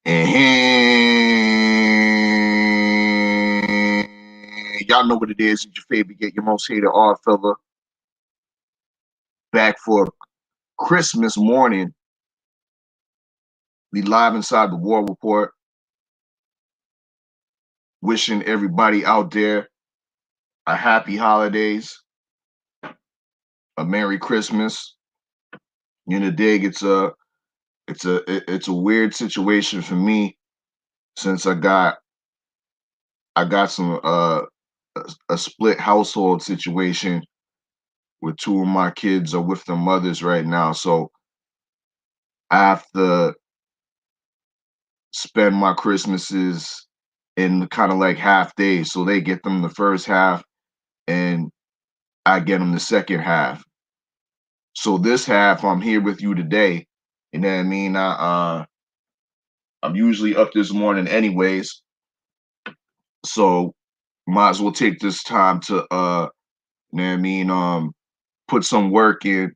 And y'all know what it is. It's your favorite, get your most hated Oddfella, back for Christmas morning. We live inside the War Report, wishing everybody out there a happy holidays, a Merry Christmas. You know, dig. It's a weird situation for me since I got some a split household situation where two of my kids are with their mothers right now. So I have to spend my Christmases in kind of like half days. So they get them the first half and I get them the second half. So this half, I'm here with you today. You know what I mean? I'm usually up this morning anyways. So might as well take this time to you know what I mean, put some work in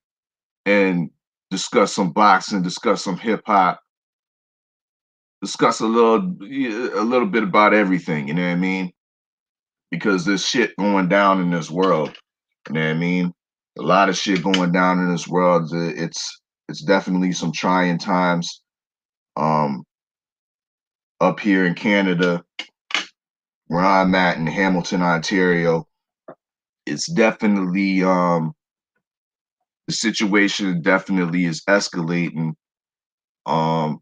and discuss some boxing, discuss some hip hop, discuss a little bit about everything, you know what I mean? Because there's shit going down in this world. You know what I mean? A lot of shit going down in this world. It's definitely some trying times. Um, Up here in Canada, where I'm at in Hamilton, Ontario, it's definitely the situation definitely is escalating. Um,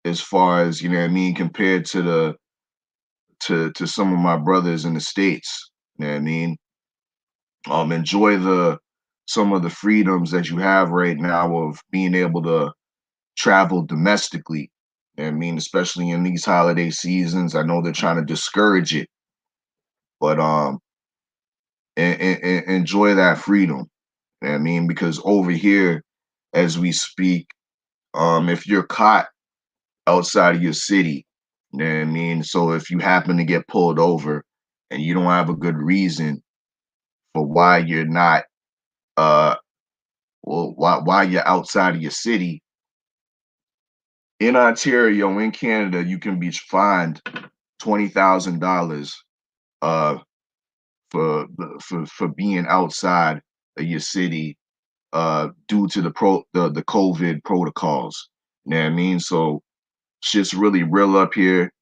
as far as you know what I mean, compared to the to some of my brothers in the States. You know what I mean? Enjoy the some of the freedoms that you have right now of being able to travel domestically. I mean, especially in these holiday seasons, I know they're trying to discourage it, but enjoy that freedom. You know what I mean, because over here, as we speak, if you're caught outside of your city, you know what I mean. So if you happen to get pulled over and you don't have a good reason for why you're not, uh, well, why you're outside of your city, in Ontario, in Canada, you can be fined $20,000 uh for being outside of your city due to the COVID protocols. You know what I mean? So shit's really real up here.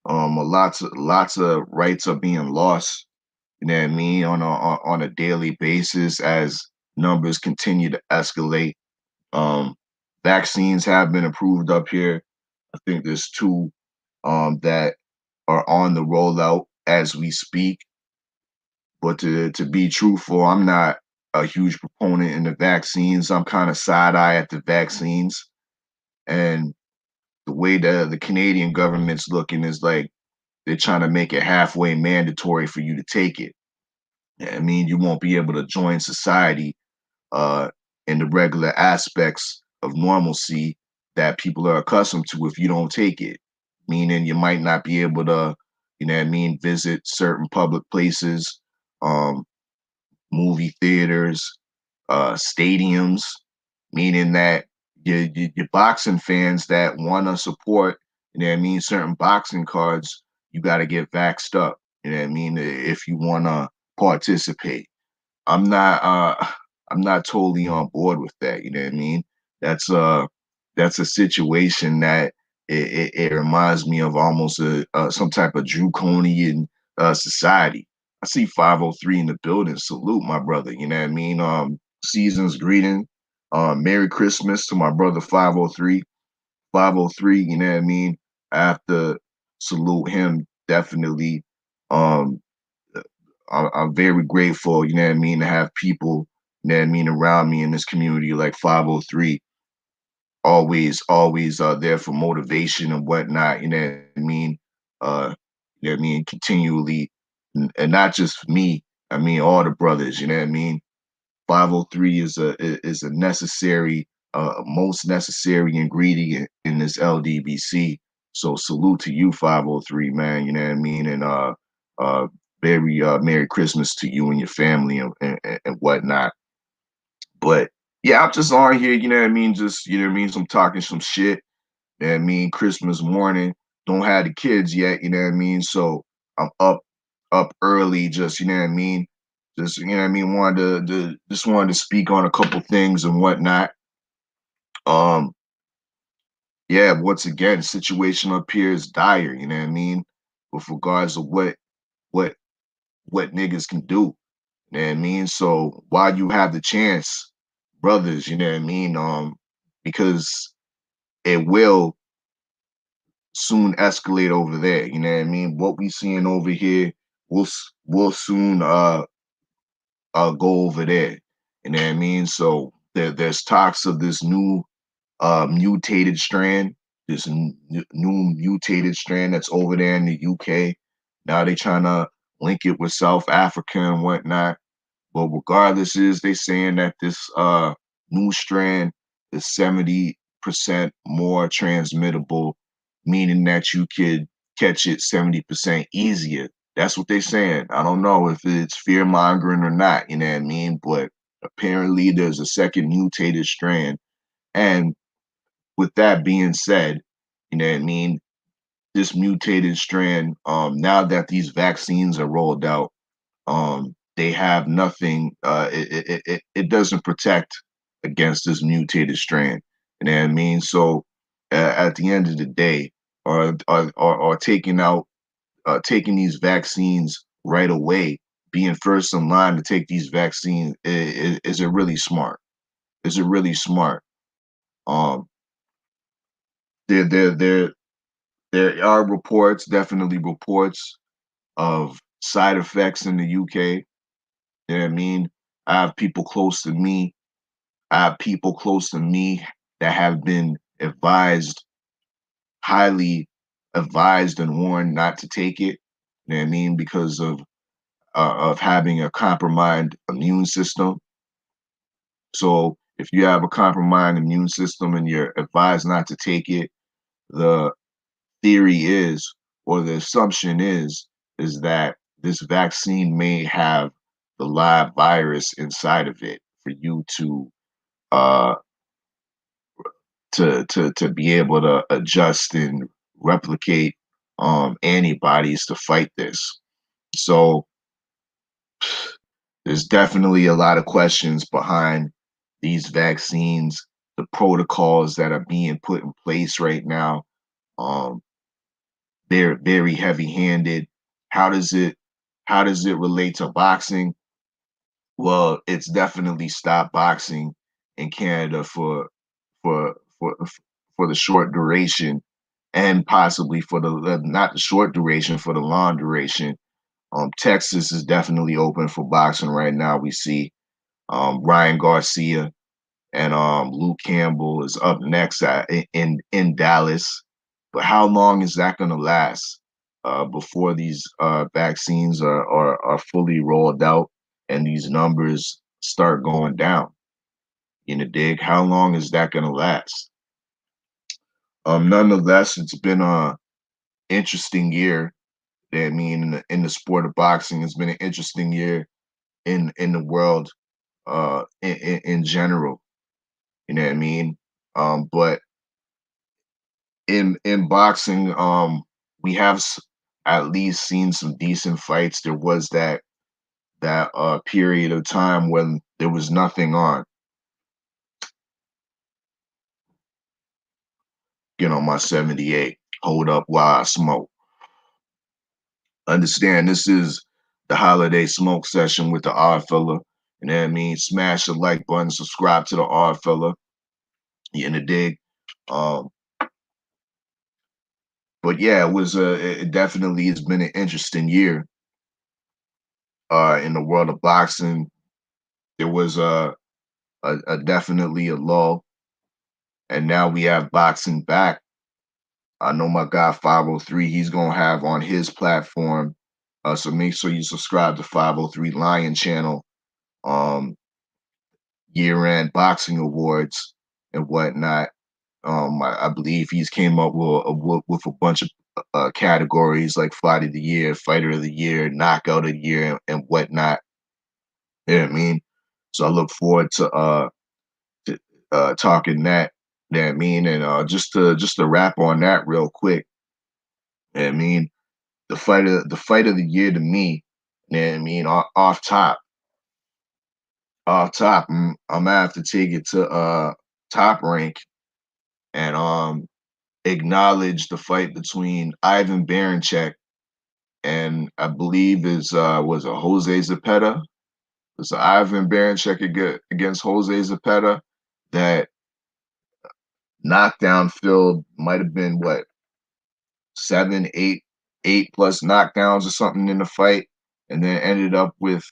Lots of rights are being lost. You know what I mean on a daily basis as numbers continue to escalate. Um, Vaccines have been approved up here. I think there's two that are on the rollout as we speak. But to be truthful, I'm not a huge proponent in the vaccines. I'm kind of side eye at the vaccines, and the way the Canadian government's looking is like they're trying to make it halfway mandatory for you to take it. I mean, you won't be able to join society uh, in the regular aspects of normalcy that people are accustomed to if you don't take it. Meaning you might not be able to, you know what I mean, visit certain public places, um, movie theaters, stadiums, meaning that your boxing fans that want to support, you know what I mean, certain boxing cards, you got to get vaxxed up, you know what I mean, if you want to participate. I'm not I'm not totally on board with that. You know what I mean? That's uh that's a situation that it reminds me of almost some type of draconian society. I see 503 in the building. Salute my brother. You know what I mean? Season's greeting. Merry Christmas to my brother 503. 503, you know what I mean? I have to salute him definitely. Um, I'm very grateful, you know what I mean, to have people, you know what I mean, around me in this community like 503, always there for motivation and whatnot, you know what I mean? You know what I mean, continually, and not just me, I mean all the brothers, you know what I mean? 503 is a necessary, most necessary ingredient in this LDBC. So salute to you, 503, man. You know what I mean? And uh, very Merry Christmas to you and your family and whatnot. But yeah, I'm just on here, you know what I mean? Just, you know what I mean? Some talking some shit. You know what I mean? Christmas morning, don't have the kids yet, you know what I mean? So I'm up early, just, you know what I mean? Just, you know what I mean, wanted just wanted to speak on a couple things and whatnot. Um, yeah, once again, situation up here is dire, you know what I mean? With regards to what what niggas can do. You know what I mean? So while you have the chance, brothers, you know what I mean? Because it will soon escalate over there. You know what I mean? What we seeing over here will soon go over there. You know what I mean? So there's talks of this new mutated strand, this new mutated strand that's over there in the UK. Now they trying to link it with South Africa and whatnot. But regardless, is they saying that this new strand is 70% more transmittable, meaning that you could catch it 70% easier. That's what they're saying. I don't know if it's fear mongering or not, you know what I mean? But apparently there's a second mutated strand. And with that being said, you know what I mean? This mutated strand, now that these vaccines are rolled out, they have nothing. It doesn't protect against this mutated strand. You know what I mean? So at the end of the day, or taking these vaccines right away, being first in line to take these vaccines, is it really smart? Is it really smart? Um, there there there there are reports, definitely reports of side effects in the UK. You know what I mean? I have people close to me. I have people close to me that have been highly advised and warned not to take it. You know what I mean? Because of having a compromised immune system. So if you have a compromised immune system and you're advised not to take it, the theory is, or the assumption is that this vaccine may have the live virus inside of it for you uh to be able to adjust and replicate antibodies to fight this. So there's definitely a lot of questions behind these vaccines, the protocols that are being put in place right now. Um, they're very heavy-handed. How does it how does it relate to boxing? Well, it's definitely stopped boxing in Canada for for for the short duration, and possibly for the not the short duration, for the long duration. Texas is definitely open for boxing right now. We see Ryan Garcia and Luke Campbell is up next in Dallas. But how long is that going to last before these vaccines are fully rolled out and these numbers start going down? In the dig, how long is that going to last? Nonetheless, it's been a interesting year. I mean, in the sport of boxing, it's been an interesting year in the world in general. You know what I mean? But in boxing, we have at least seen some decent fights. There was that period of time when there was nothing on. Get on my 78. Hold up while I smoke. Understand this is the holiday smoke session with the Oddfella. You know what I mean? Smash the like button, subscribe to the Oddfella. You in the dig? Um, but yeah, it definitely has been an interesting year in the world of boxing. There was a definitely a lull, and now we have boxing back. I know my guy 503, he's gonna have on his platform. So make sure you subscribe to 503 Lion channel. Um, year-end boxing awards and whatnot. I believe he's came up with a bunch of categories like Fight of the Year, Fighter of the Year, Knockout of the Year, and whatnot. You know what I mean? So I look forward to talking that. You know what I mean? And just to wrap on that real quick, you know what I mean, the fight of the year to me, you know what I mean, off top, I'm gonna have to take it to Top Rank and acknowledge the fight between Ivan Baranchyk and I believe is was it Jose Zepeda? It's Ivan Baranchyk against Jose Zepeda. That knockdown field might have been what, seven, eight plus knockdowns or something in the fight, and then ended up with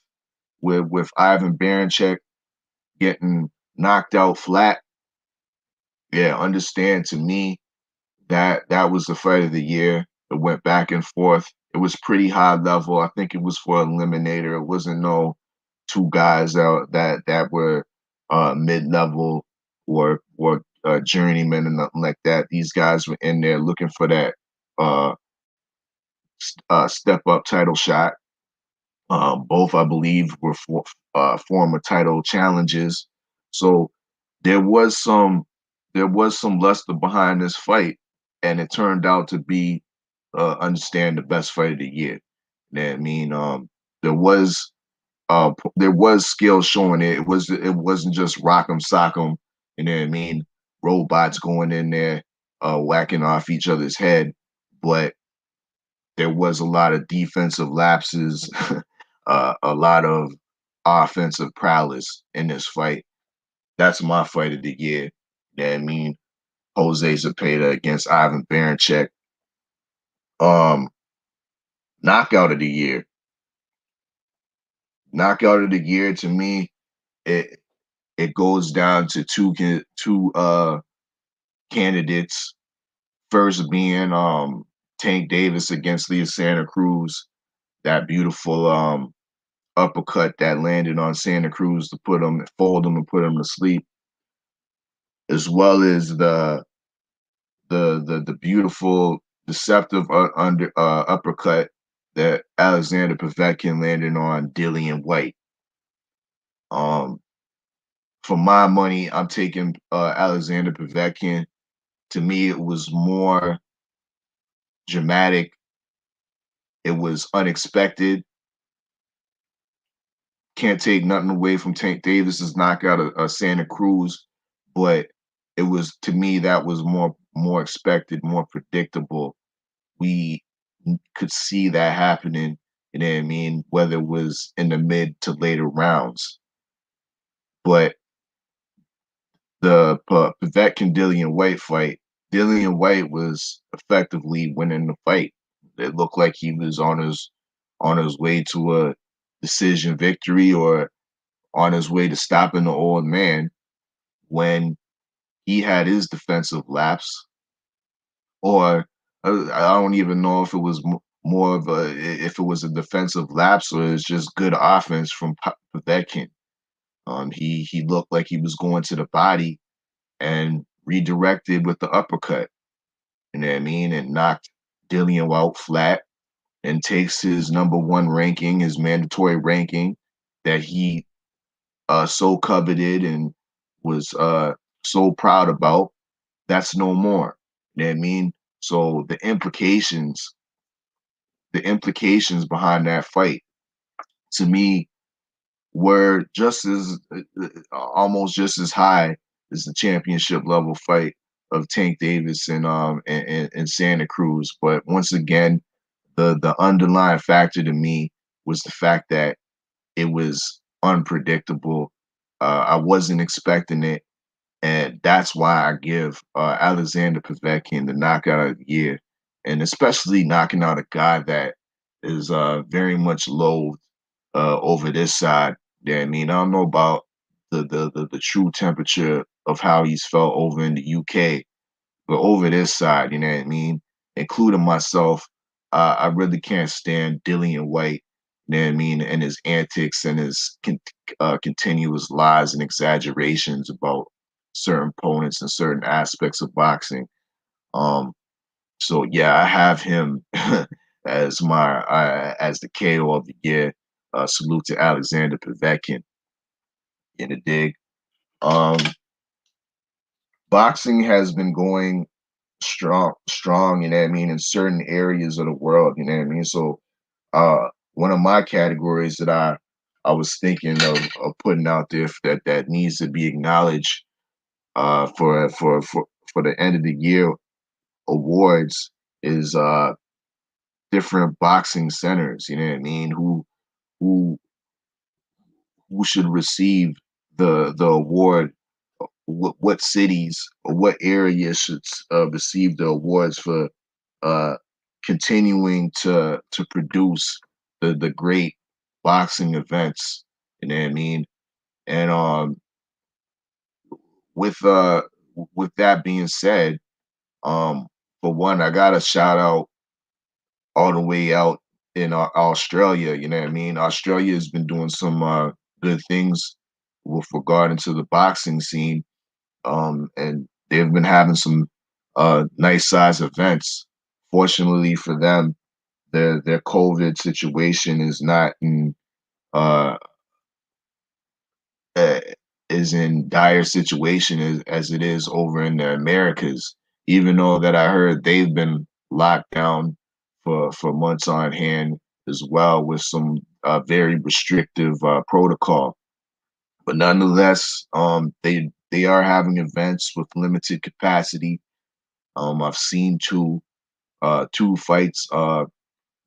Ivan Baranchyk getting knocked out flat. Yeah, understand, to me that was the fight of the year. It went back and forth. It was pretty high level. I think it was for eliminator. It wasn't no two guys out that were mid level or journeymen and nothing like that. These guys were in there looking for that uh, step up title shot. Both, I believe, were former title challenges. So there was some there was some luster behind this fight, and it turned out to be, understand, the best fight of the year. You know what I mean? There was there was skill showing it. It wasn't just rock 'em sock 'em. You know what I mean? Robots going in there, whacking off each other's head, but there was a lot of defensive lapses, a lot of offensive prowess in this fight. That's my fight of the year. You know what I mean? Jose Zepeda against Ivan Baranchyk. Um, knockout of the year. Knockout of the year to me, it it goes down to two candidates. First being Tank Davis against Leo Santa Cruz. That beautiful uppercut that landed on Santa Cruz to fold him and put him to sleep, as well as the beautiful deceptive uppercut that Alexander Povetkin landed on Dillian White. Um, for my money, I'm taking Alexander Povetkin. To me, it was more dramatic. It was unexpected. Can't take nothing away from Tank Davis's knockout of Santa Cruz, but it was, to me, that was more expected, more predictable. We could see that happening. You know what I mean? Whether it was in the mid to later rounds, but the Povetkin Dillian White fight, Dillian White was effectively winning the fight. It looked like he was on his way to a decision victory or on his way to stopping the old man when he had his defensive lapse, or I don't even know if it was more of a if it was a defensive lapse or it's just good offense from Povetkin. He looked like he was going to the body and redirected with the uppercut. You know what I mean? And knocked Dillian out flat and takes his number one ranking, his mandatory ranking that he so coveted and was so proud about. That's no more. You know what I mean? So the implications behind that fight, to me, were just as almost just as high as the championship level fight of Tank Davis and Santa Cruz. But once again, the underlying factor to me was the fact that it was unpredictable. I wasn't expecting it, and that's why I give Alexander Povetkin the knockout of the year, and especially knocking out a guy that is very much loathed over this side. Yeah, I mean, I don't know about the true temperature of how he's felt over in the UK, but over this side, you know what I mean, including myself, I really can't stand Dillian White. You know what I mean, and his antics and his continuous lies and exaggerations about certain opponents and certain aspects of boxing. Um, so yeah, I have him as the KO of the year. Salute to Alexander Povetkin in the dig. Um, boxing has been going strong, you know what I mean, in certain areas of the world, you know what I mean? So one of my categories that I was thinking of putting out there that needs to be acknowledged for the end of the year awards is different boxing centers, you know what I mean, who who should receive the award, what cities or what areas should receive the awards for uh, continuing to produce the great boxing events. You know what I mean? And with uh with that being said, for one, I gotta shout out all the way out in Australia. You know what I mean? Australia has been doing some good things with regard into the boxing scene, and they've been having some nice size events. Fortunately for them, their COVID situation is not in uh, uh is in dire situation as it is over in the Americas. Even though that I heard they've been locked down for months on hand as well with some very restrictive protocol. But nonetheless, they are having events with limited capacity. I've seen two fights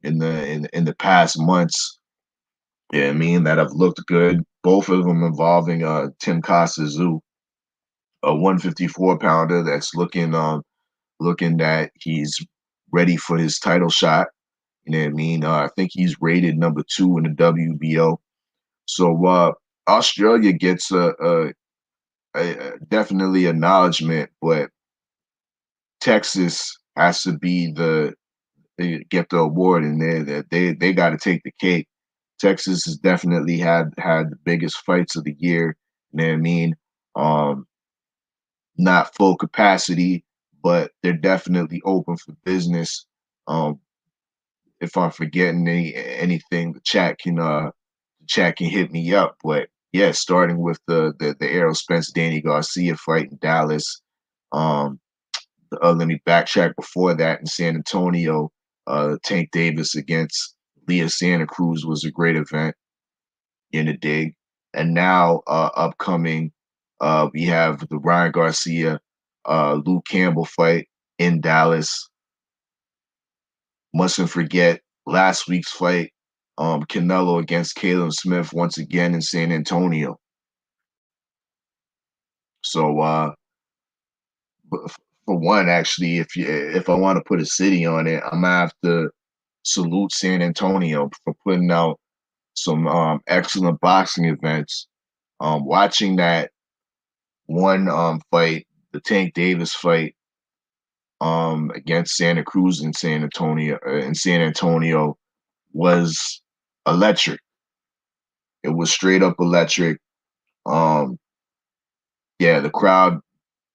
in the past months. Yeah, I mean that have looked good. Both of them involving Tim Costa, a 154 pounder that's looking that he's ready for his title shot. You know what I mean? I think he's rated number 2 in the WBO. So Australia gets definitely acknowledgement, but Texas has to be they get the award, and they got to take the cake. Texas has definitely had the biggest fights of the year. You know what I mean? Um, Not full capacity, but they're definitely open for business. Um, if I'm forgetting anything, the chat can hit me up. But yeah, starting with the Errol Spence Danny Garcia fight in Dallas. Um, Let me backtrack before that in San Antonio. Tank Davis against Leah Santa Cruz was a great event in the dig. And now upcoming, we have the Ryan Garcia, Luke Campbell fight in Dallas. Mustn't forget last week's fight, Canelo against Caleb Smith once again in San Antonio. So for one, actually, if I want to put a city on it, I'm gonna have to salute San Antonio for putting out some excellent boxing events. Watching that one fight, the Tank Davis fight, against Santa Cruz in San Antonio was electric. It was straight up electric. Um, yeah, the crowd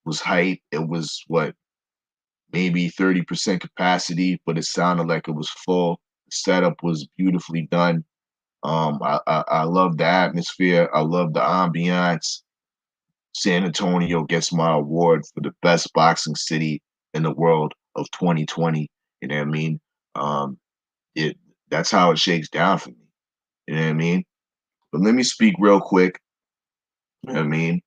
was hype. It was what, maybe 30% capacity, but it sounded like it was full. The setup was beautifully done. I love the atmosphere. I love the ambiance. San Antonio gets my award for the best boxing city in the world of 2020. You know what I mean? Um, it That's how it shakes down for me. You know what I mean? But let me speak real quick. You know what I mean?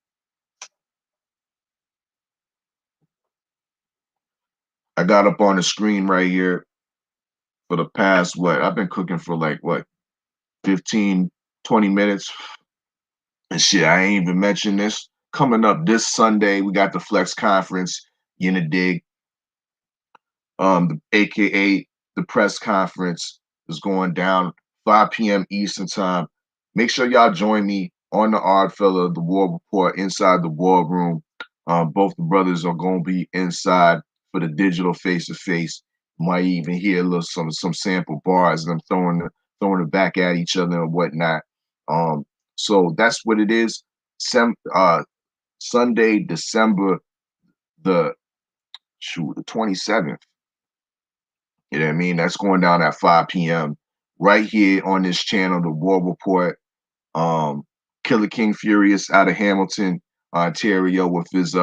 I got up on the screen right here for the past what? I've been cooking for like what, 15, 20 minutes. And shit, I ain't even mentioned this. Coming up this Sunday, we got the Flex Conference. You know, dig. AKA the press conference is going down 5 p.m. Eastern time. Make sure y'all join me on the Oddfella, the War Report, inside the War Room. Both the brothers are going to be inside for the digital face-to-face. Might even hear a little some sample bars and I'm throwing it back at each other and whatnot. Um, so that's what it is. Sunday, December the the 27th. You know what I mean? That's going down at 5 p.m. right here on this channel, the War Report. Um, Killer King Furious out of Hamilton, Ontario, with his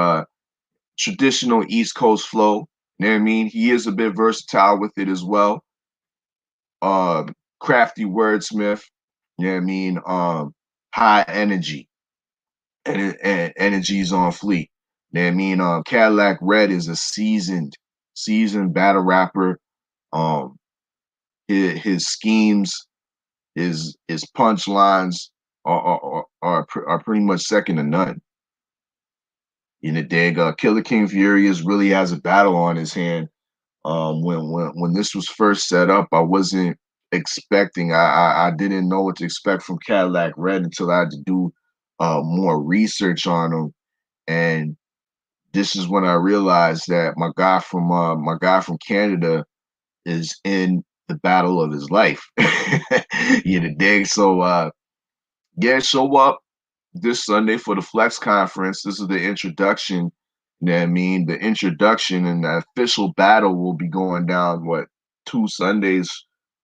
traditional East Coast flow. You know what I mean? He is a bit versatile with it as well. Uh, Crafty wordsmith. You know what I mean? High energy and energies on fleet. You know what I mean? Cadillac Red is a seasoned battle rapper. Um, his schemes, his punchlines are pretty much second to none. You know, dig. Killer King Furious really has a battle on his hand. When this was first set up, I wasn't expecting. I didn't know what to expect from Cadillac Red until I had to do more research on him, and this is when I realized that my guy from Canada is in the battle of his life. You know, dig. So yeah, show up this Sunday for the Flex Conference. This is the introduction. You know what I mean? The introduction and the official battle will be going down, what, 2 Sundays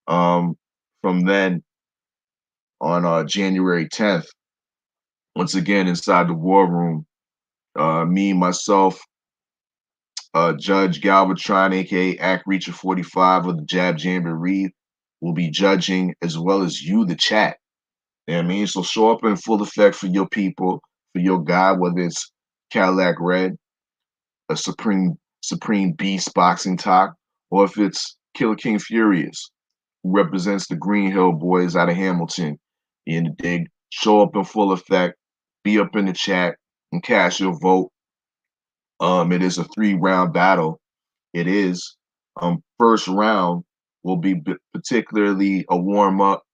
um, from then on January 10th. Once again, inside the War Room, me, myself, Judge Galvatron, aka Act Reacher 45 of the Jab Jamboree, will be judging, as well as you, the chat. You know what I mean? So show up in full effect for your people, for your guy, whether it's Cadillac Red, a Supreme Beast boxing talk, or if it's Killer King Furious, who represents the Green Hill Boys out of Hamilton. In the dig, show up in full effect, be up in the chat, and cast your vote. It is a 3 round battle. It is. First round will be particularly a warm up.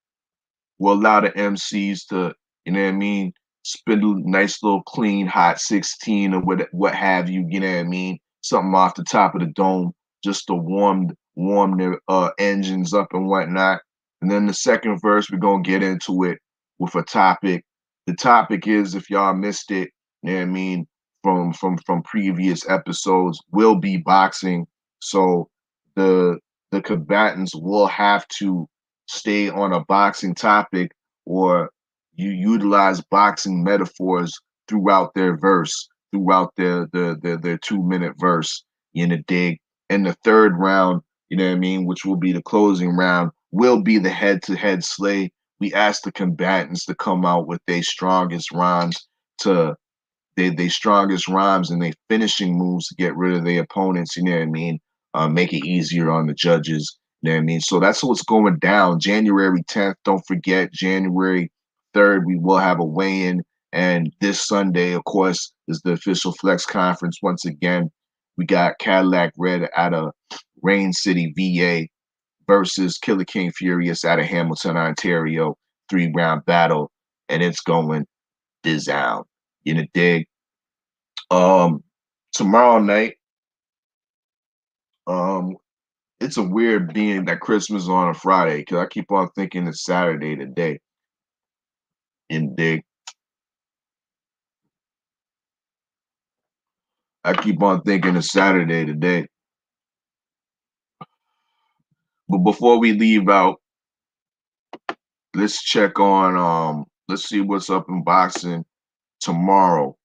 Will allow the MCs to, you know what I mean, spit a nice little clean hot 16 or what have you, you know what I mean? Something off the top of the dome just to warm their engines up and whatnot. And then the second verse, we're gonna get into it with a topic. The topic is, if y'all missed it, you know what I mean, from previous episodes, will be boxing. So the the combatants will have to stay on a boxing topic or you utilize boxing metaphors throughout their verse, throughout their 2 minute verse in the dig. And the third round, you know what I mean, which will be the closing round, will be the head to head slay. We ask the combatants to come out with their strongest rhymes to they strongest rhymes and they finishing moves to get rid of their opponents, you know what I mean? Make it easier on the judges, you know what I mean? So that's what's going down. January 10th, don't forget, January 3rd, we will have a weigh-in. And this Sunday, of course, is the official Flex Conference. Once again, we got Cadillac Red out of Rain City, VA versus Killer King Furious out of Hamilton, Ontario. 3 round battle, and it's going down. You know, dig? Um, Tomorrow night, um, it's a weird being that Christmas is on a Friday because I keep on thinking it's Saturday today. And dig, I keep on thinking it's Saturday today. But before we leave out, let's check on let's see what's up in boxing tomorrow.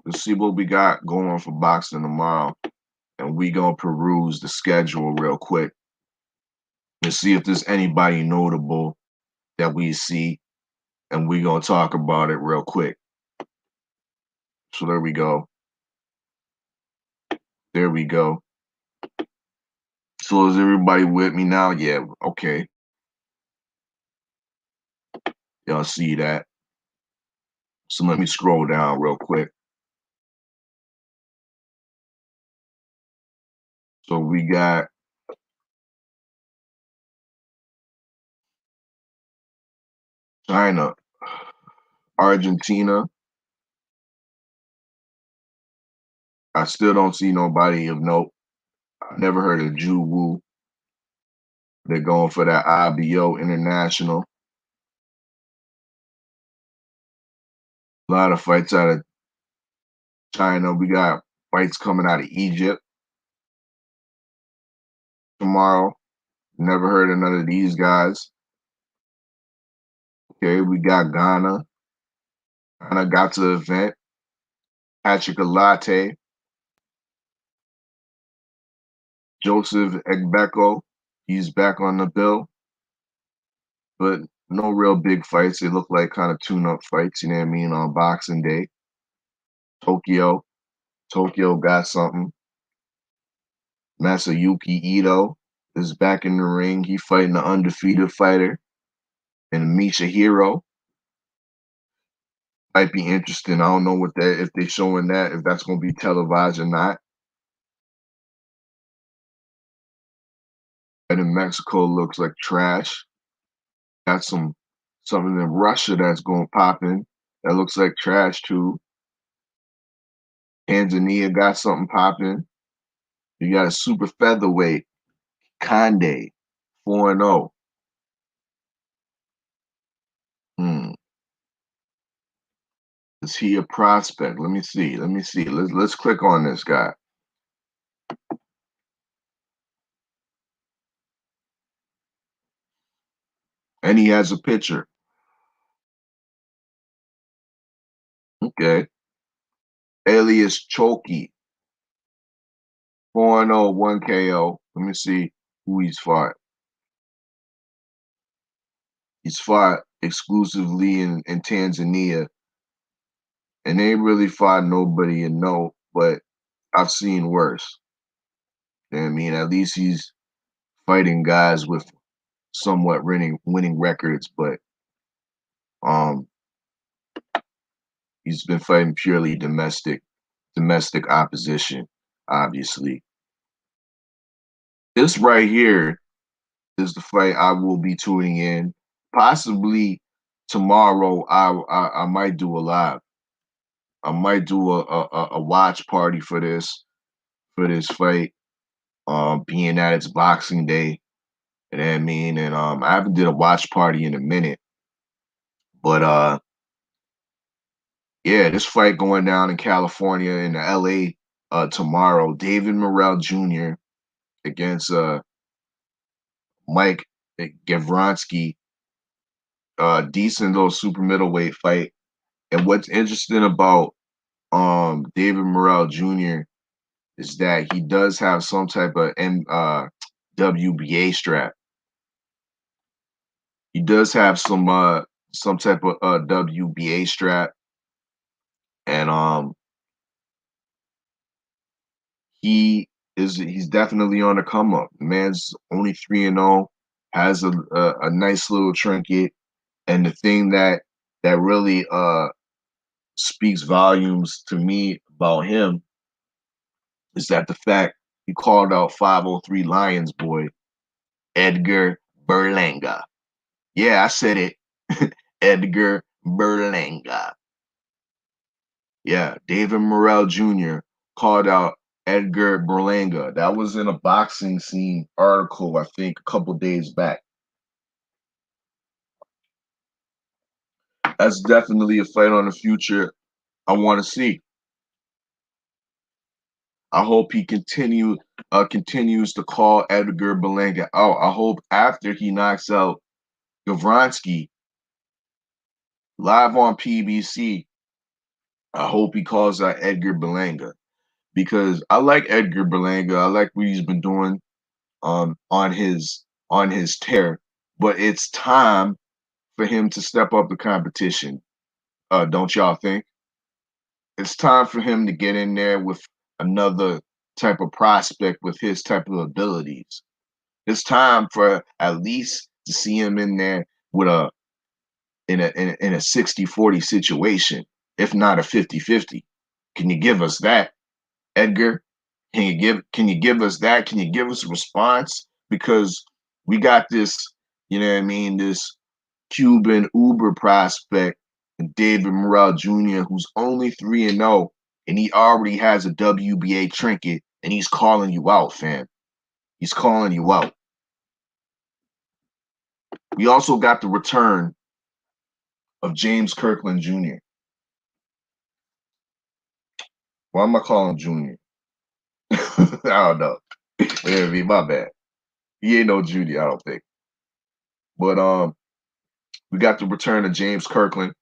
Let's see what we got going for boxing tomorrow. And we gonna peruse the schedule real quick and see if there's anybody notable that we see. And we gonna talk about it real quick. So there we go. There we go. So is everybody with me now? Yeah, okay. Y'all see that. So let me scroll down real quick. So we got China, Argentina. I still don't see nobody of note. I never heard of Ju Wu. They're going for that IBO International. A lot of fights out of China. We got fights coming out of Egypt tomorrow. Never heard of none of these guys. Okay, we got Ghana. Ghana got to the event. Patrick Alate, Joseph Egbeko, he's back on the bill, but no real big fights. They look like kind of tune-up fights, you know what I mean, on Boxing Day. Tokyo, Tokyo got something. Masayuki Ito is back in the ring. He fighting the undefeated fighter. And Misha Hero might be interesting. I don't know what that if they're showing that, if that's gonna be televised or not. And in Mexico looks like trash. Got something in Russia that's going popping. That looks like trash too. Tanzania got something popping. You got a super featherweight, Conde, 4-0. Hmm. Is he a prospect? Let me see. Let me see. Let's click on this guy. And he has a picture. Okay. Alias Choki, 4-0, 1 KO. Let me see who he's fought. He's fought exclusively in Tanzania, and they ain't really fought nobody in no, but I've seen worse. You know what I mean? At least he's fighting guys with somewhat winning records, but um he's been fighting purely domestic opposition, obviously. This right here is the fight I will be tuning in. Possibly tomorrow I might do a live. I might do a watch party for this fight. Being that it's Boxing Day, you know what I mean? And I haven't did a watch party in a minute. But yeah, this fight going down in California in the LA tomorrow. David Morrell Jr. against Mike Gavronsky. Decent little super middleweight fight. And what's interesting about David Morrell Jr. is that he does have some type of WBA strap. He does have some type of WBA strap, and he's definitely on the come up. The man's only 3-0, has a nice little trinket, and the thing that really speaks volumes to me about him is that the fact he called out 503 Lions boy Edgar Berlanga. Yeah, I said it. Edgar Berlanga. Yeah, David Morrell Jr. called out Edgar Berlanga. That was in a boxing scene article, I think, a couple days back. That's definitely a fight on the future I want to see. I hope he continues to call Edgar Berlanga out. I hope after he knocks out Gavronsky live on PBC, I hope he calls out Edgar Berlanga because I like Edgar Berlanga. I like what he's been doing on his tear, but it's time for him to step up the competition. Don't y'all think? It's time for him to get in there with another type of prospect with his type of abilities. It's time for at least to see him in there with in a 60-40 situation, if not a 50-50. Can you give us that, Edgar? Can you give us that? Can you give us a response? Because we got this, you know what I mean, this Cuban Uber prospect, David Morrell Jr., who's only 3-0, and he already has a WBA trinket, and he's calling you out, fam. He's calling you out. We also got the return of James Kirkland Jr. Why am I calling him Junior? I don't know. Yeah, be my bad. He ain't no junior, I don't think. But we got the return of James Kirkland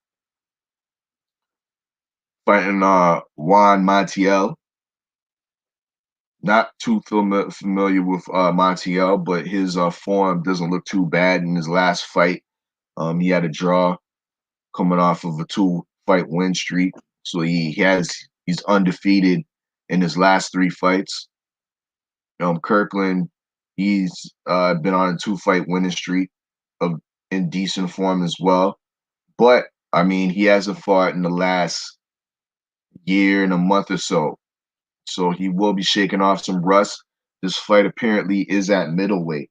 fighting Juan Montiel. Not too familiar with Montiel, but his form doesn't look too bad in his last fight. He had a draw coming off of a 2-fight win streak, so he's undefeated in his last 3 fights. Kirkland, he's been on a 2-fight winning streak of in decent form as well. But I mean, he hasn't fought in the last year and a month or so. So he will be shaking off some rust. This fight apparently is at middleweight.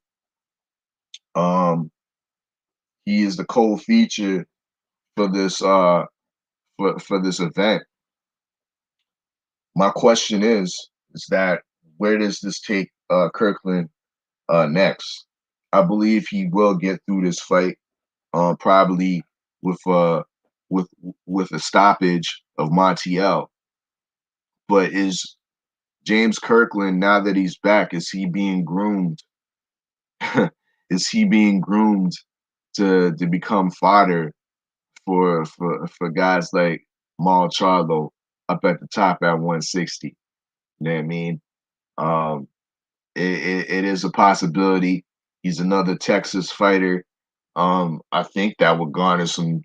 Um, he is the co-feature for this for this event. My question is that where does this take Kirkland next? I believe he will get through this fight, probably with uh with with a stoppage of Montiel. But is James Kirkland, now that he's back, is he being groomed? Is he being groomed to become fodder for guys like Mal Charlo up at the top at 160? You know what I mean? Um, it is a possibility. He's another Texas fighter. I think that would garner some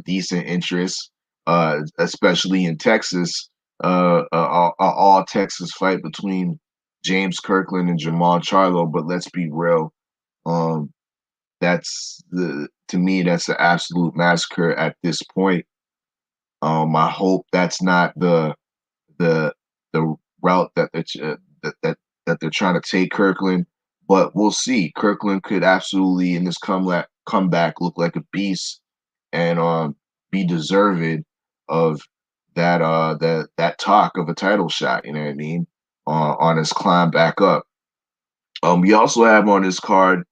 decent interest, especially in Texas. All Texas fight between James Kirkland and Jamal Charlo. But let's be real. Um, that's the to me that's an absolute massacre at this point. I hope that's not the the route that they're trying to take Kirkland, but we'll see. Kirkland could absolutely in this comeback look like a beast and be deserving of that talk of a title shot. You know what I mean? On his climb back up. We also have on this card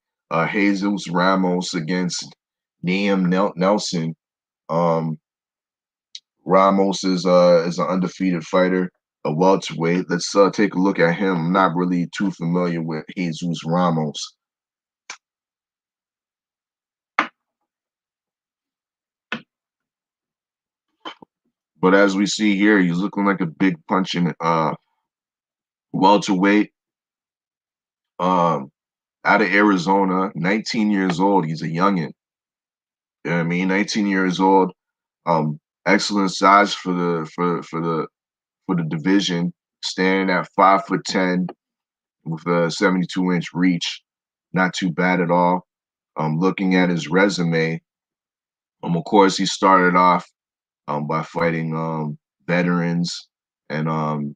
Jesus Ramos against Nelson. Um, Ramos is an undefeated fighter, a welterweight. Let's take a look at him. I'm not really too familiar with Jesus Ramos, but as we see here, he's looking like a big punching welterweight. Um, Out of Arizona, 19 years old. He's a youngin. You know what I mean? 19 years old. Excellent size for the division, standing at 5'10" with a 72-inch reach. Not too bad at all. Looking at his resume, of course, he started off by fighting veterans and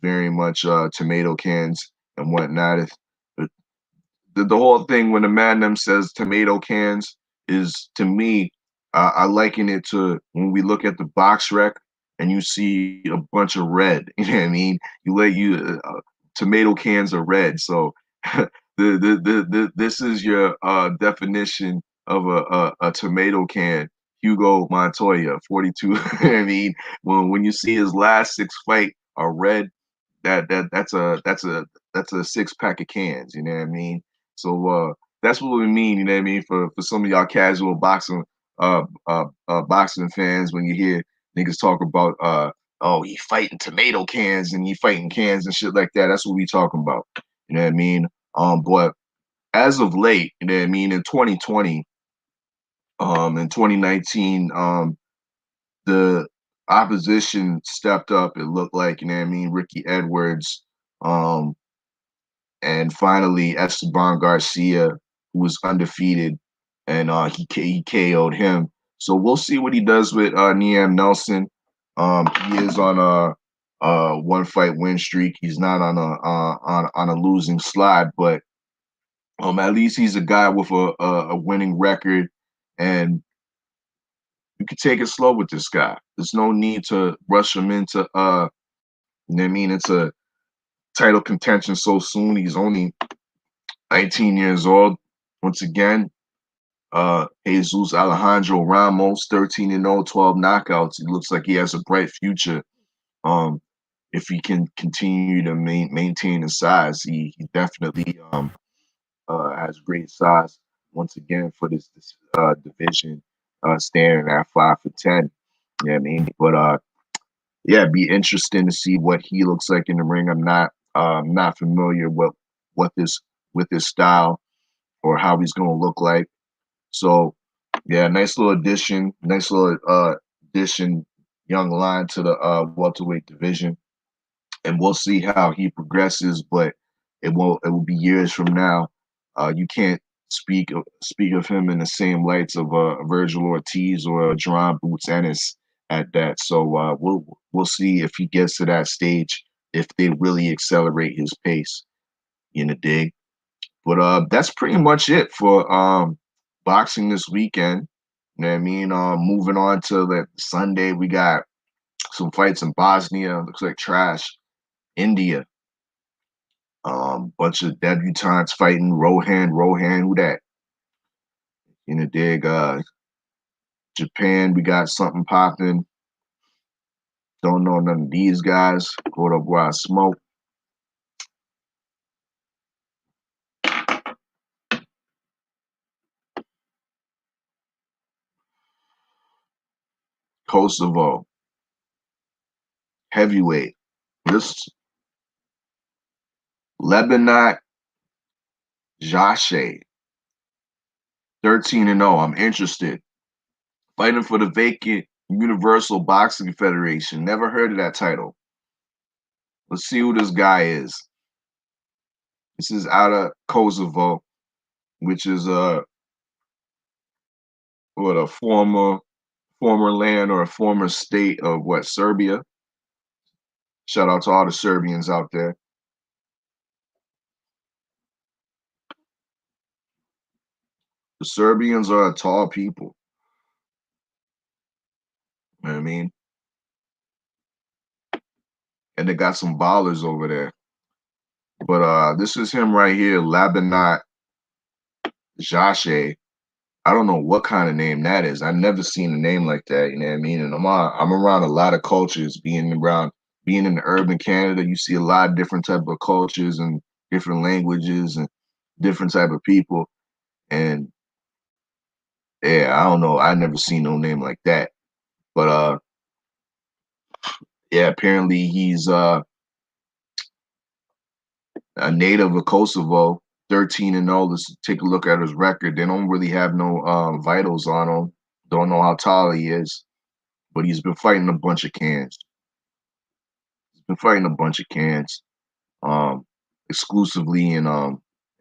very much tomato cans and whatnot. The whole thing when the man them says tomato cans is to me, I liken it to when we look at the box rec and you see a bunch of red. You know what I mean? Tomato cans are red, so this is your definition of a tomato can. Hugo Montoya, 42. I mean, when you see his last 6 fight are red, that's a 6 pack of cans. You know what I mean? So that's what we mean. You know what I mean? For some of y'all casual boxing fans, when you hear niggas talk about oh, he fighting tomato cans and he fighting cans and shit like that. That's what we talking about. You know what I mean? But as of late, you know what I mean, in 2020, in 2019, the opposition stepped up. It looked like, you know what I mean, Ricky Edwards, um, and finally Esteban Garcia, who was undefeated, and he KO'd him. So we'll see what he does with Niam Nelson. He is on a 1-fight win streak. He's not on a losing slide, but at least he's a guy with a winning record, and you can take it slow with this guy. There's no need to rush him into you know what I mean, into title contention so soon. He's only 19 years old. Once again, Jesus Alejandro Ramos, 13-0, 12 knockouts. He looks like he has a bright future. Um, if he can continue to maintain his size, he definitely has great size once again for this division, standing at 5'10". You know what I mean? But yeah, be interesting to see what he looks like in the ring. I'm not familiar what this with his style or how he's gonna look like. So yeah, nice little addition, young line to the welterweight division, and we'll see how he progresses. But it will be years from now. You can't speak of him in the same lights of Virgil Ortiz or Jerron Boots Ennis at that. So we'll see if he gets to that stage, if they really accelerate his pace in the dig. But that's pretty much it for boxing this weekend. You know what I mean? Moving on to the Sunday, we got some fights in Bosnia. Looks like trash. India, bunch of debutantes fighting. Rohan, who that? In the dig. Japan, we got something popping. Don't know none of these guys. Hold up while I smoke. Kosovo, heavyweight. This Lebanon Jashe, 13-0. I'm interested. Fighting for the vacant Universal Boxing Federation. Never heard of that title. Let's see who this guy is. This is out of Kosovo, which is a former land or a former state of what, Serbia. Shout out to all the Serbians out there. The Serbians are a tall people. You know what I mean? And they got some ballers over there. But this is him right here, Labanat Jashe. I don't know what kind of name that is. I've never seen a name like that. You know what I mean? And I'm around a lot of cultures. Being in urban Canada, you see a lot of different type of cultures and different languages and different type of people. And yeah, I don't know. I never seen no name like that. But yeah, apparently he's a native of Kosovo, 13-0. Let's take a look at his record. They don't really have no vitals on him. Don't know how tall he is, but he's been fighting a bunch of cans. He's been fighting a bunch of cans, um, exclusively in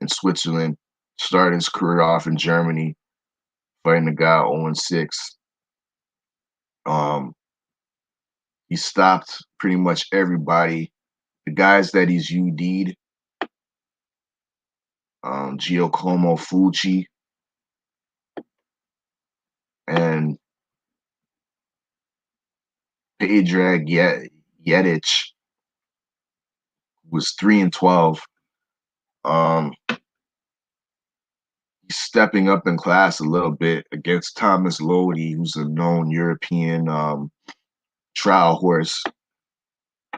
Switzerland. Started his career off in Germany, fighting a guy 0-6. Um, he stopped pretty much everybody. The guys that he's UD'd, Giacomo Fucci and Predrag Yedic was 3-12. Um, he's stepping up in class a little bit against Thomas Lodi, who's a known European trial horse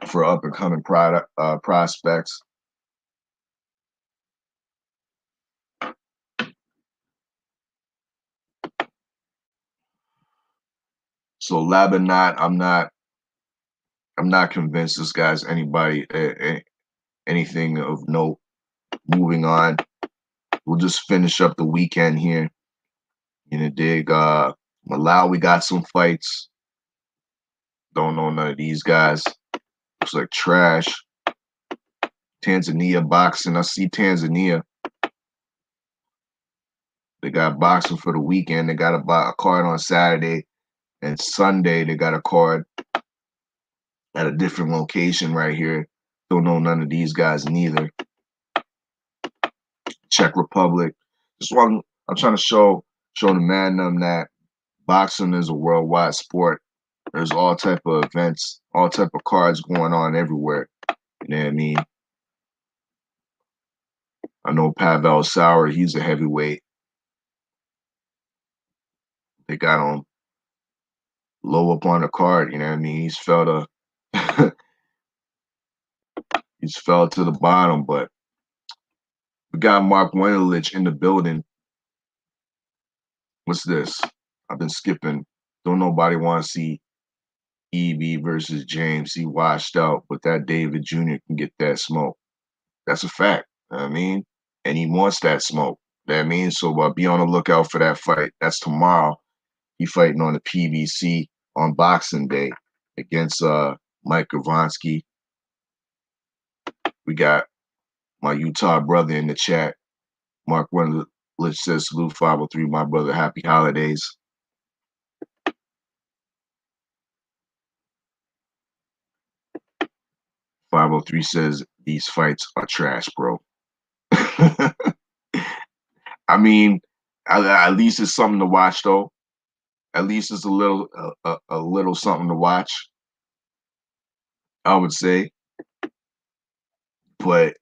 for up and coming prospects. So Labanat, I'm not convinced this guy's anything of note. Moving on, we'll just finish up the weekend here in the dig. Malawi got some fights. Don't know none of these guys. Looks like trash. Tanzania boxing. I see Tanzania. They got boxing for the weekend. They got a card on Saturday and Sunday. They got a card at a different location right here. Don't know none of these guys neither. Czech Republic. I'm trying to show the man them that boxing is a worldwide sport. There's all type of events, all type of cards going on everywhere. You know what I mean? I know Pavel Sauer, he's a heavyweight. They got him low up on the card, you know what I mean? He's fell to the bottom, but we got Mark Wendelich in the building. What's this? I've been skipping. Don't nobody want to see EB versus James, he washed out, but that David Jr. can get that smoke. That's a fact. I mean, and he wants that smoke. That means so. Be on the lookout for that fight. That's tomorrow. He fighting on the PBC on Boxing Day against Mike Gavonsky. We got my Utah brother in the chat. Mark Wunderlich says salute 503, my brother. Happy holidays. 503 says these fights are trash, bro. I mean, at least it's something to watch, though. At least it's a little something to watch, I would say. But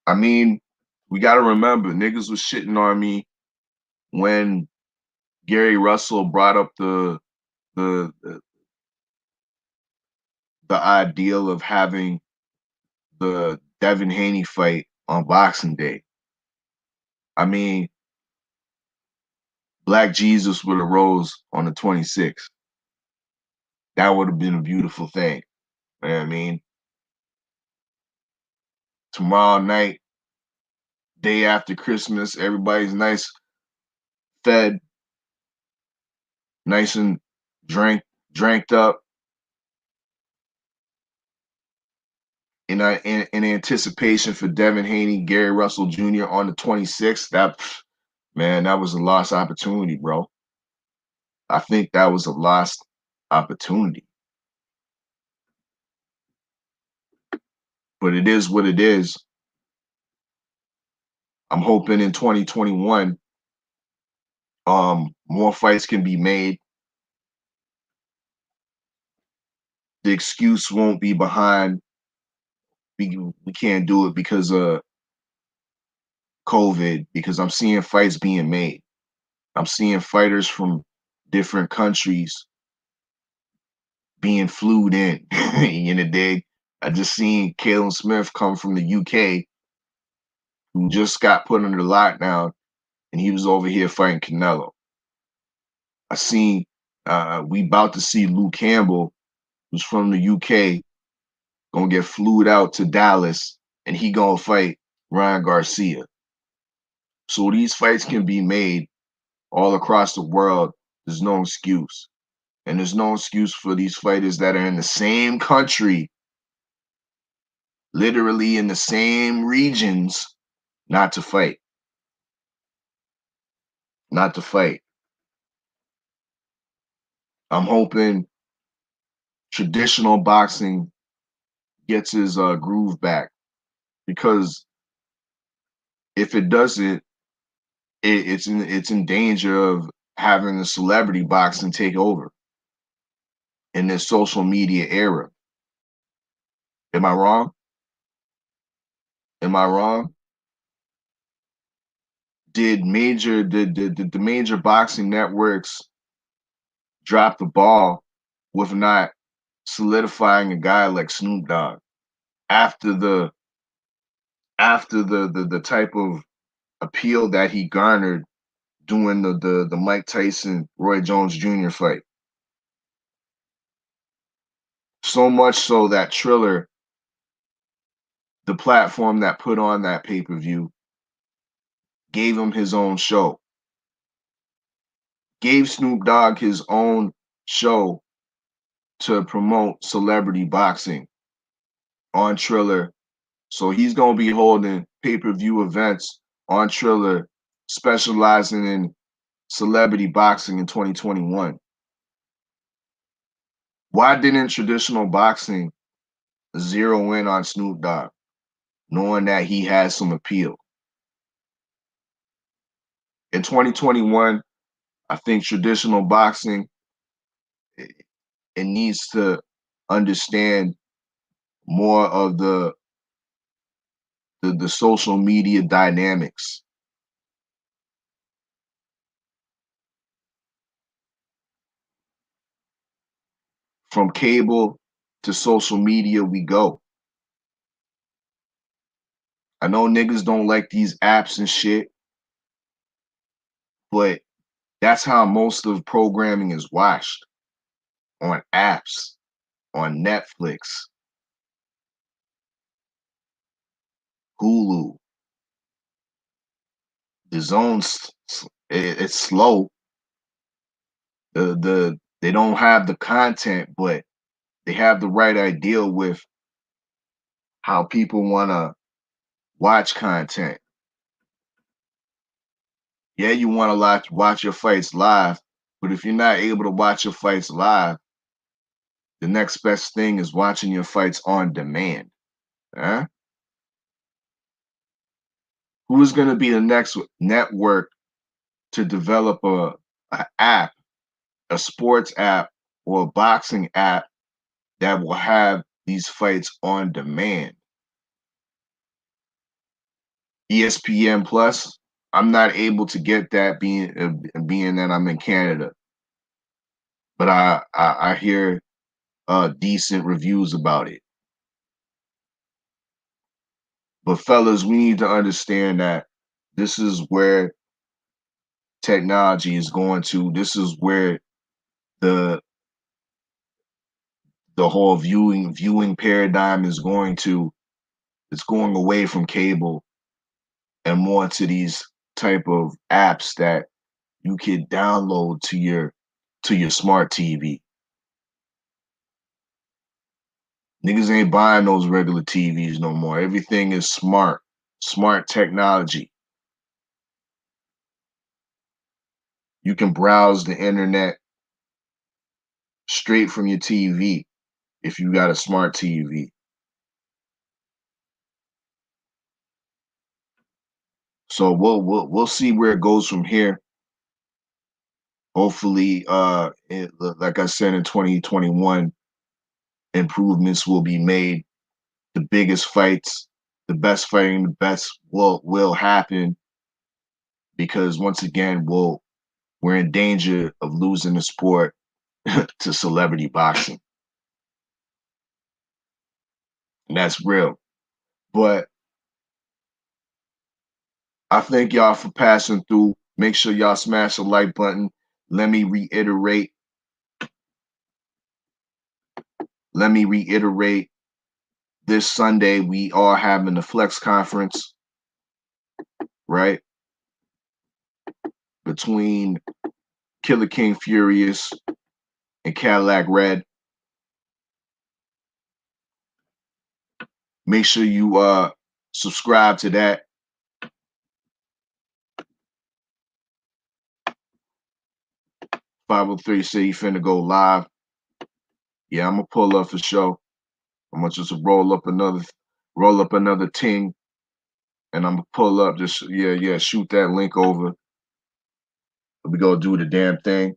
I mean, we got to remember, niggas was shitting on me when Gary Russell brought up the the ideal of having the Devin Haney fight on Boxing Day. I mean, Black Jesus would have rose on the 26th. That would have been a beautiful thing. You know what I mean? Tomorrow night, day after Christmas, everybody's nice, fed, nice and dranked up in anticipation for Devin Haney, Gary Russell Jr. on the 26th. That was a lost opportunity, bro. I think that was a lost opportunity. But it is what it is. I'm hoping in 2021, more fights can be made. The excuse won't be behind we can't do it because of COVID, because I'm seeing fights being made. I'm seeing fighters from different countries being flued in. You know, dig? I just seen Kalen Smith come from the UK, who just got put under lockdown, and he was over here fighting Canelo. I seen we about to see Luke Campbell, who's from the UK, gonna get flued out to Dallas, and he gonna fight Ryan Garcia. So these fights can be made all across the world. There's no excuse. And there's no excuse for these fighters that are in the same country, literally in the same regions, not to fight. Not to fight. I'm hoping traditional boxing gets his groove back, because if it doesn't, it's in danger of having the celebrity boxing take over in this social media era. Am I wrong? Am I wrong? Did the major boxing networks drop the ball with not solidifying a guy like Snoop Dogg after the type of appeal that he garnered doing the Mike Tyson Roy Jones Jr. fight? So much so that Triller, the platform that put on that pay-per-view, gave him his own show. Gave Snoop Dogg his own show to promote celebrity boxing on Triller. So he's going to be holding pay-per-view events on Triller, specializing in celebrity boxing in 2021. Why didn't traditional boxing zero in on Snoop Dogg, knowing that he has some appeal? In 2021, I think traditional boxing, it needs to understand more of the social media dynamics. From cable to social media we go. I know niggas don't like these apps and shit, but that's how most of programming is watched. on apps, on Netflix, Hulu. The zone's it's slow. They don't have the content, but they have the right idea with how people want to watch content. Yeah, you want to watch your fights live, but if you're not able to watch your fights live, the next best thing is watching your fights on demand. Huh? Who is going to be the next network to develop a app, a sports app, or a boxing app that will have these fights on demand? ESPN Plus. I'm not able to get that being that I'm in Canada, but I hear decent reviews about it. But fellas, we need to understand that this is where technology is going to. This is where the the whole viewing paradigm is going to. It's going away from cable and more to these type of apps that you can download to your smart TV. Niggas ain't buying those regular TVs no more. Everything is smart technology. You can browse the internet straight from your TV if you got a smart TV. So we'll see where it goes from here. Hopefully, like I said in 2021, improvements will be made. The biggest fights, the best fighting, the best will happen because once again, we're in danger of losing the sport to celebrity boxing. And that's real. But I thank y'all for passing through. Make sure y'all smash the like button. Let me reiterate. Let me reiterate. This Sunday we are having the Flex Conference, right? Between Killer King Furious and Cadillac Red. Make sure you subscribe to that. 503 say he finna go live. Yeah, I'm gonna pull up for show. I'm gonna just roll up another ting, and I'm gonna pull up. Just shoot that link over. We gonna do the damn thing.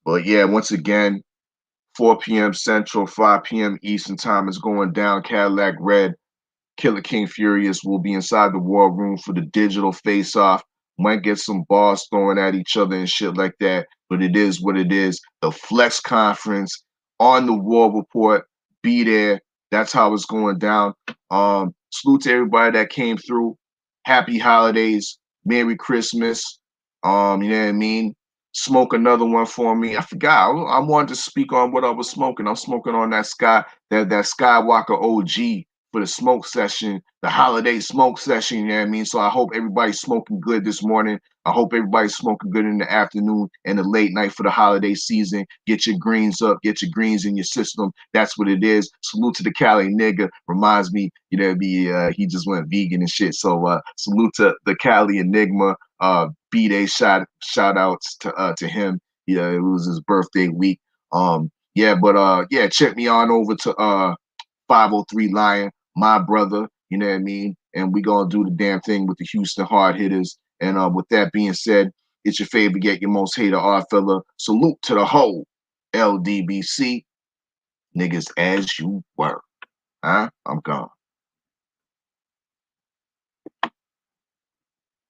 But yeah, once again, 4 p.m. Central, 5 p.m. Eastern time is going down. Cadillac Red, Killer King Furious will be inside the war room for the digital face-off. Might get some balls thrown at each other and shit like that, but it is what it is. The Flex Conference on the War Report. Be there. That's how it's going down. Salute to everybody that came through. Happy holidays. Merry Christmas. You know what I mean? Smoke another one for me. I forgot. I wanted to speak on what I was smoking. I'm smoking on that Skywalker OG for the smoke session, the holiday smoke session, you know what I mean? So I hope everybody's smoking good this morning. I hope everybody's smoking good in the afternoon and the late night for the holiday season. Get your greens up, get your greens in your system. That's what it is. Salute to the Cali nigga. Reminds me, you know, he just went vegan and shit. So salute to the Cali Enigma. B-Day shout outs to him. Yeah, it was his birthday week. Check me on over to 503 Lion, my brother, you know what I mean? And we gonna do the damn thing with the Houston hard hitters. And with that being said, it's your favorite, get your most hated Oddfella. Salute to the whole LDBC. Niggas as you were. Huh? I'm gone.